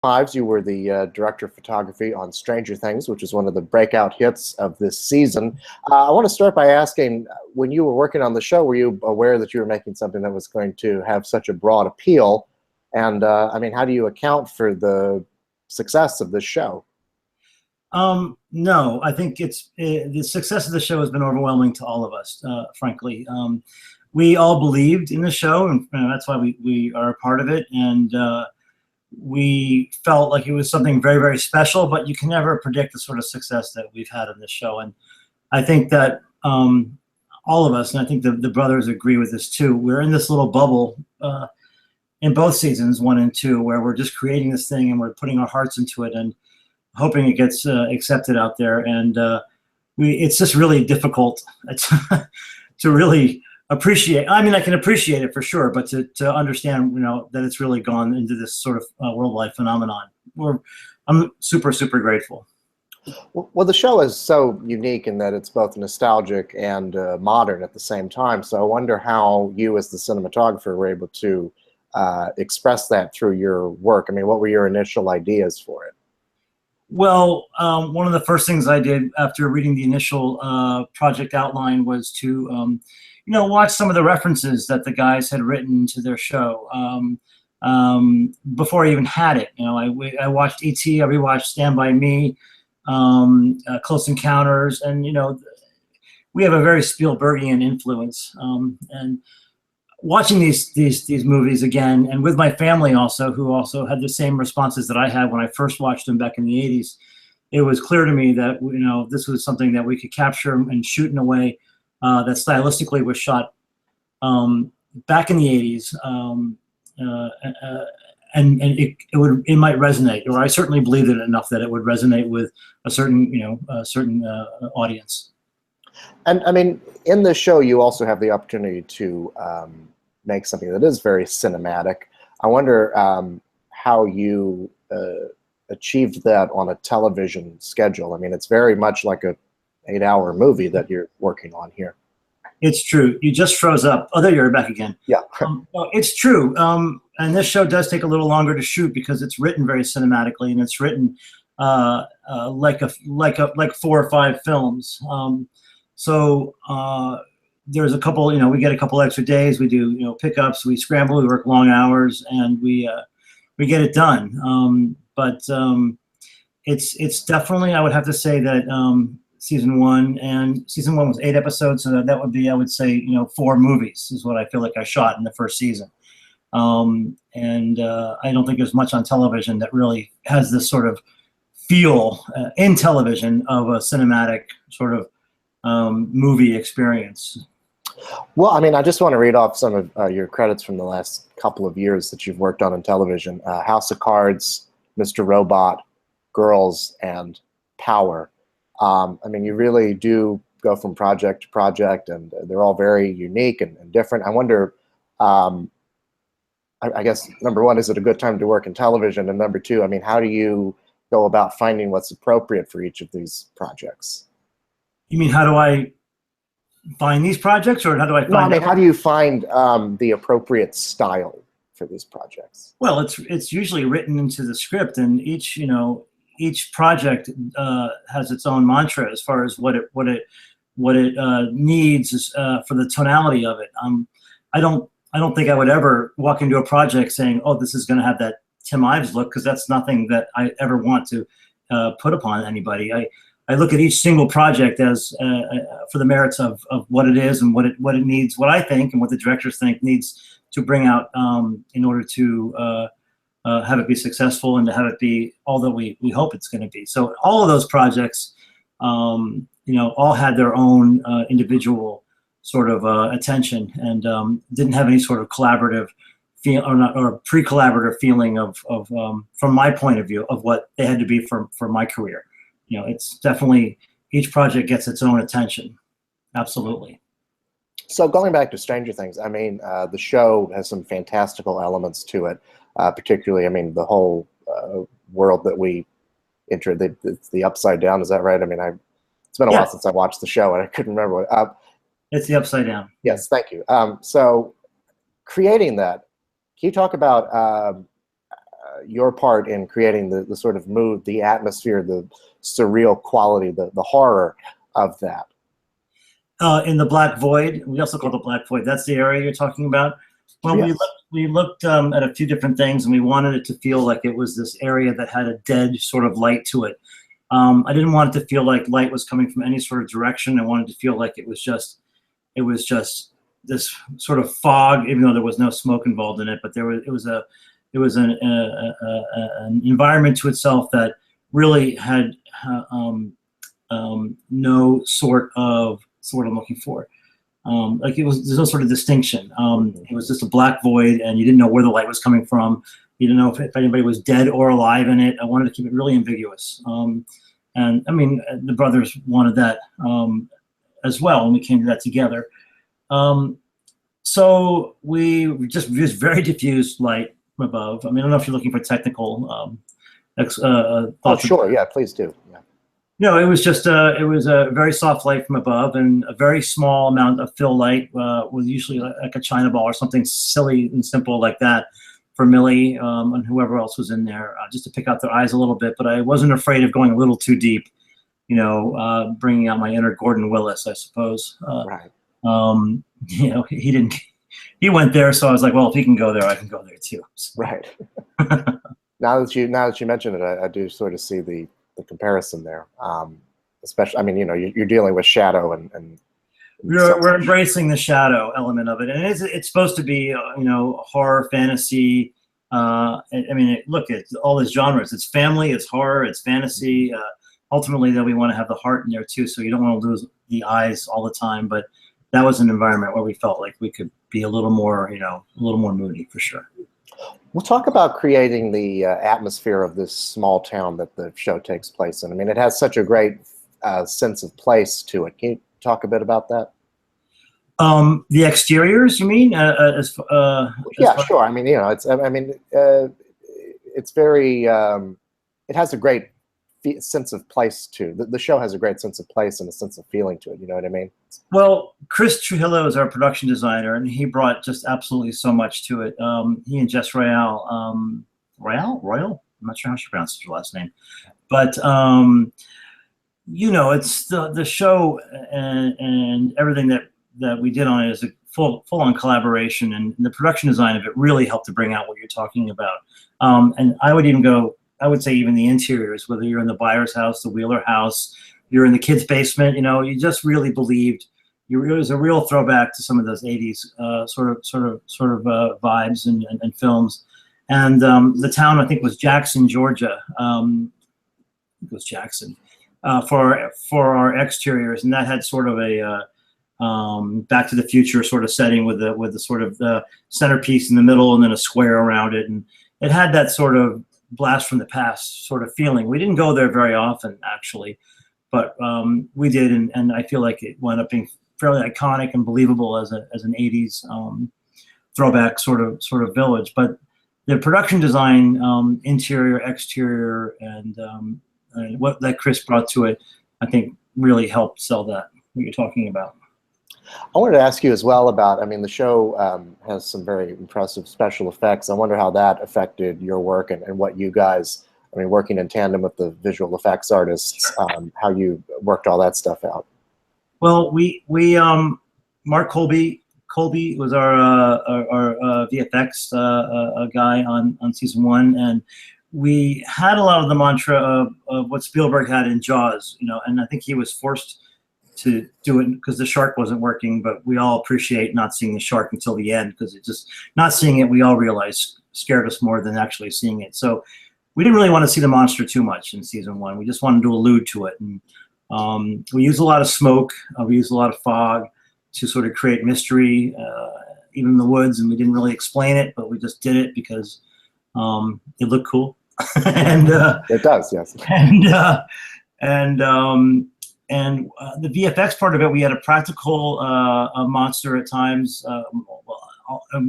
Ives, you were the director of photography on Stranger Things, which is one of the breakout hits of this season. I want to start by asking, when you were working on the show, were you aware that you were making something that was going to have such a broad appeal? And I mean, how do you account for the success of this show? No, I think the success of the show has been overwhelming to all of us, frankly. We all believed in the show, and that's why we are a part of it. And we felt like it was something very, very special, but you can never predict the sort of success that we've had on this show. And I think that all of us, and I think the brothers agree with this too, we're in this little bubble in both seasons, 1 and 2, where we're just creating this thing and we're putting our hearts into it and hoping it gets accepted out there. And it's just really difficult to really appreciate. I mean, I can appreciate it for sure, but to understand, that it's really gone into this sort of worldwide phenomenon. I'm super, super grateful. Well, the show is so unique in that it's both nostalgic and modern at the same time. So I wonder how you, as the cinematographer, were able to express that through your work. I mean, what were your initial ideas for it? Well, one of the first things I did after reading the initial project outline was to watch some of the references that the guys had written to their show before I even had it. I watched E.T., I rewatched Stand By Me, Close Encounters, and we have a very Spielbergian influence. And watching these movies again, and with my family also, who also had the same responses that I had when I first watched them back in the 80s, it was clear to me that this was something that we could capture and shoot in a way that stylistically was shot back in the 80s, and it might resonate, or I certainly believed it enough that it would resonate with a certain audience. And I mean, in the show, you also have the opportunity to make something that is very cinematic. I wonder how you achieved that on a television schedule. I mean, it's very much like a 8-hour movie that you're working on here. It's true. You just froze up. Oh, there you're back again. Yeah. It's true. And this show does take a little longer to shoot because it's written very cinematically, and it's written like 4 or 5 films. So there's a couple, we get a couple extra days. We do, pickups. We scramble. We work long hours, and we get it done. But it's definitely, I would have to say that season one was 8 episodes, so that would be, I would say, 4 movies is what I feel like I shot in the first season. And I don't think there's much on television that really has this sort of feel in television of a cinematic sort of movie experience. Well, I mean, I just want to read off some of your credits from the last couple of years that you've worked on television. House of Cards, Mr. Robot, Girls, and Power. I mean, you really do go from project to project, and they're all very unique and different. I wonder, I guess, number one, is it a good time to work in television? And number two, I mean, how do you go about finding what's appropriate for each of these projects? You mean, how do I find these projects, or how do I find? No, I mean, how do you find the appropriate style for these projects? Well, it's usually written into the script, and each project has its own mantra as far as what it needs for the tonality of it. I don't think I would ever walk into a project saying, "Oh, this is going to have that Tim Ives look," because that's nothing that I ever want to put upon anybody. I look at each single project as for the merits of what it is and what it needs, what I think and what the directors think needs to bring out in order to have it be successful and to have it be all that we hope it's going to be. So all of those projects, all had their own individual sort of attention, and didn't have any sort of collaborative feel or pre-collaborative feeling of from my point of view of what they had to be for my career. It's definitely, each project gets its own attention. Absolutely. So going back to Stranger Things, I mean, the show has some fantastical elements to it, particularly, I mean, the whole world that we entered, it's the Upside Down, is that right? I mean, it's been a while since I watched the show, and I couldn't remember what. It's the Upside Down. Yes, thank you. So creating that, can you talk about your part in creating the sort of mood, the atmosphere, the surreal quality, the horror of that. In the Black Void, we also call it the Black Void. That's the area you're talking about. Well, Yes. we looked at a few different things, and we wanted it to feel like it was this area that had a dead sort of light to it. I didn't want it to feel like light was coming from any sort of direction. I wanted to feel like it was just this sort of fog, even though there was no smoke involved in it. But it was an environment to itself that really had no sort of what I'm looking for. Like there's no sort of distinction. It was just a black void, and you didn't know where the light was coming from. You didn't know if anybody was dead or alive in it. I wanted to keep it really ambiguous. And I mean, the brothers wanted that as well, and we came to that together. So we just used very diffused light from above. I mean, I don't know if you're looking for technical thoughts. Oh, sure, yeah, please do. Yeah. No, it was just it was a very soft light from above, and a very small amount of fill light with usually like a China ball or something silly and simple like that for Millie and whoever else was in there, just to pick out their eyes a little bit. But I wasn't afraid of going a little too deep, you know, bringing out my inner Gordon Willis, I suppose. Right. You know, he went there, so I was like, well, if he can go there, I can go there too. So. Right. Now that you mention it, I do sort of see the comparison there. Especially, I mean, you know, you're dealing with shadow and we're embracing the shadow element of it, and it's supposed to be, you know, horror, fantasy. I mean, look at all these genres. It's family, it's horror, it's fantasy. Ultimately, though, we want to have the heart in there too, so you don't want to lose the eyes all the time. But that was an environment where we felt like we could be a little more, you know, a little more moody for sure. We'll talk about creating the atmosphere of this small town that the show takes place in. I mean, it has such a great sense of place to it. Can you talk a bit about that? The exteriors, you mean? Yeah, sure. I mean, you know, it's very. It has a great sense of place too. The show has a great sense of place and a sense of feeling to it. You know what I mean? Well, Chris Trujillo is our production designer, and he brought just absolutely so much to it. He and Jess Royale, Royal? I'm not sure how she pronounces her last name, but you know, it's the show and everything that we did on it is a full-on collaboration, and the production design of it really helped to bring out what you're talking about. And I would say even the interiors, whether you're in the Byers house, the Wheeler house, you're in the kids' basement, you know, you just really believed. It was a real throwback to some of those '80s sort of vibes and films. And the town, I think, was Jackson, Georgia. It was Jackson for our exteriors, and that had sort of a Back to the Future sort of setting with the sort of the centerpiece in the middle and then a square around it, and it had that sort of blast from the past sort of feeling. We didn't go there very often, actually, but we did, and I feel like it wound up being fairly iconic and believable as an '80s throwback sort of village. But the production design, interior, exterior, and what that Chris brought to it, I think really helped sell that, what you're talking about. I wanted to ask you as well about, I mean, the show has some very impressive special effects. I wonder how that affected your work and what you guys, I mean, working in tandem with the visual effects artists, how you worked all that stuff out. Well, we Mark Colby was our VFX guy on season 1, and we had a lot of the mantra of what Spielberg had in Jaws, you know, and I think he was forced to do it because the shark wasn't working, but we all appreciate not seeing the shark until the end, because it just, not seeing it, we all realized, scared us more than actually seeing it. So we didn't really want to see the monster too much in season 1. We just wanted to allude to it. And we used a lot of smoke, we used a lot of fog to sort of create mystery, even in the woods, and we didn't really explain it, but we just did it because it looked cool. And it does, yes. And the VFX part of it, we had a practical monster at times.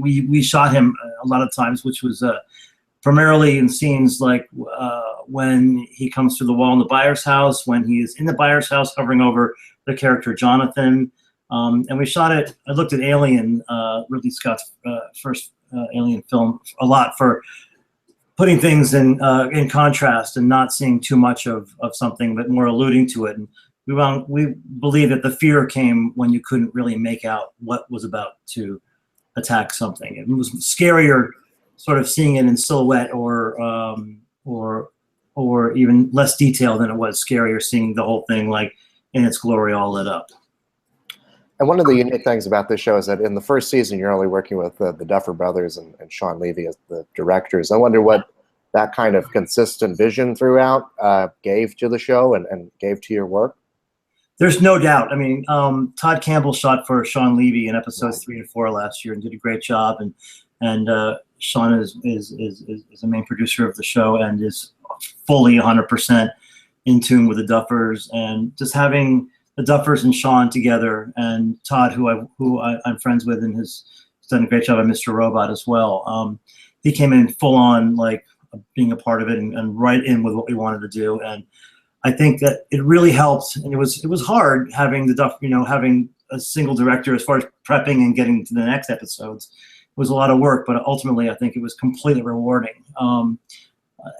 We shot him a lot of times, which was primarily in scenes like when he comes through the wall in the Byers house, when he is in the Byers house hovering over the character Jonathan. And we shot it, I looked at Alien, Ridley Scott's first Alien film, a lot for putting things in contrast and not seeing too much of something, but more alluding to it. And we believe that the fear came when you couldn't really make out what was about to attack something. It was scarier, sort of seeing it in silhouette, or even less detail than it was scarier seeing the whole thing like in its glory, all lit up. And one of the unique things about this show is that in the first season, you're only working with the Duffer Brothers and Sean Levy as the directors. I wonder what that kind of consistent vision throughout gave to the show and gave to your work. There's no doubt. I mean, Todd Campbell shot for Sean Levy in episodes 3 and 4 last year and did a great job. And Sean is the main producer of the show and is fully 100% in tune with the Duffers. And just having the Duffers and Sean together, and Todd, who I'm friends with and has done a great job at Mr. Robot as well. He came in full on, like, being a part of it and right in with what we wanted to do. And I think that it really helped. And it was hard having the Duff, having a single director as far as prepping and getting to the next episodes. It was a lot of work, but ultimately I think it was completely rewarding.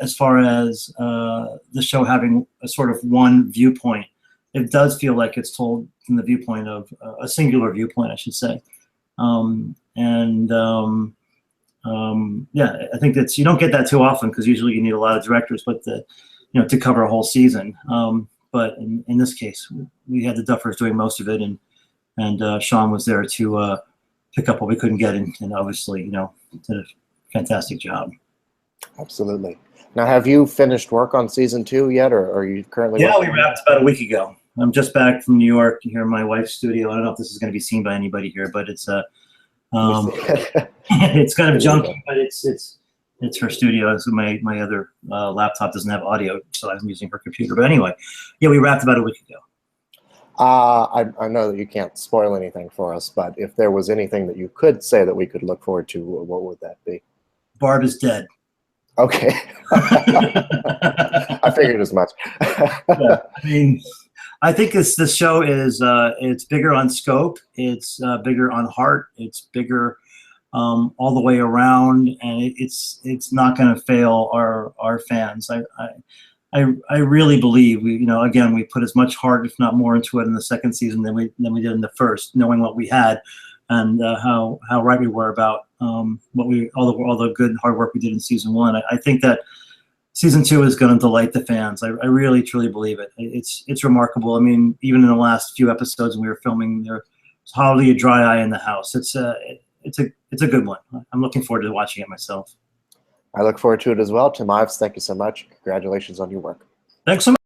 As far as the show having a sort of one viewpoint, it does feel like it's told from the viewpoint of a singular viewpoint, I should say. Yeah, I think you don't get that too often because usually you need a lot of directors, but to cover a whole season. But in this case, we had the Duffers doing most of it, and Sean was there to pick up what we couldn't get, and obviously, did a fantastic job. Absolutely. Now, have you finished work on season 2 yet, or are you currently? Yeah, we wrapped about a week ago. I'm just back from New York here in my wife's studio. I don't know if this is going to be seen by anybody here, but it's it's kind of junky, but it's her studio. So my other laptop doesn't have audio, so I'm using her computer. But anyway, yeah, we wrapped about a week ago. I know that you can't spoil anything for us, but if there was anything that you could say that we could look forward to, what would that be? Barb is dead. Okay. I figured as much. Yeah, I mean, I think the show is it's bigger on scope, it's bigger on heart, it's bigger all the way around, and it's not going to fail our fans. I really believe again, we put as much heart, if not more, into it in the second season than we did in the first, knowing what we had and how right we were about all the good hard work we did in season 1. I think that season 2 is going to delight the fans. I really truly believe it. It's remarkable. I mean, even in the last few episodes when we were filming, there's hardly a dry eye in the house. It's a good one. I'm looking forward to watching it myself. I look forward to it as well. Tim Ives, thank you so much. Congratulations on your work. Thanks so much.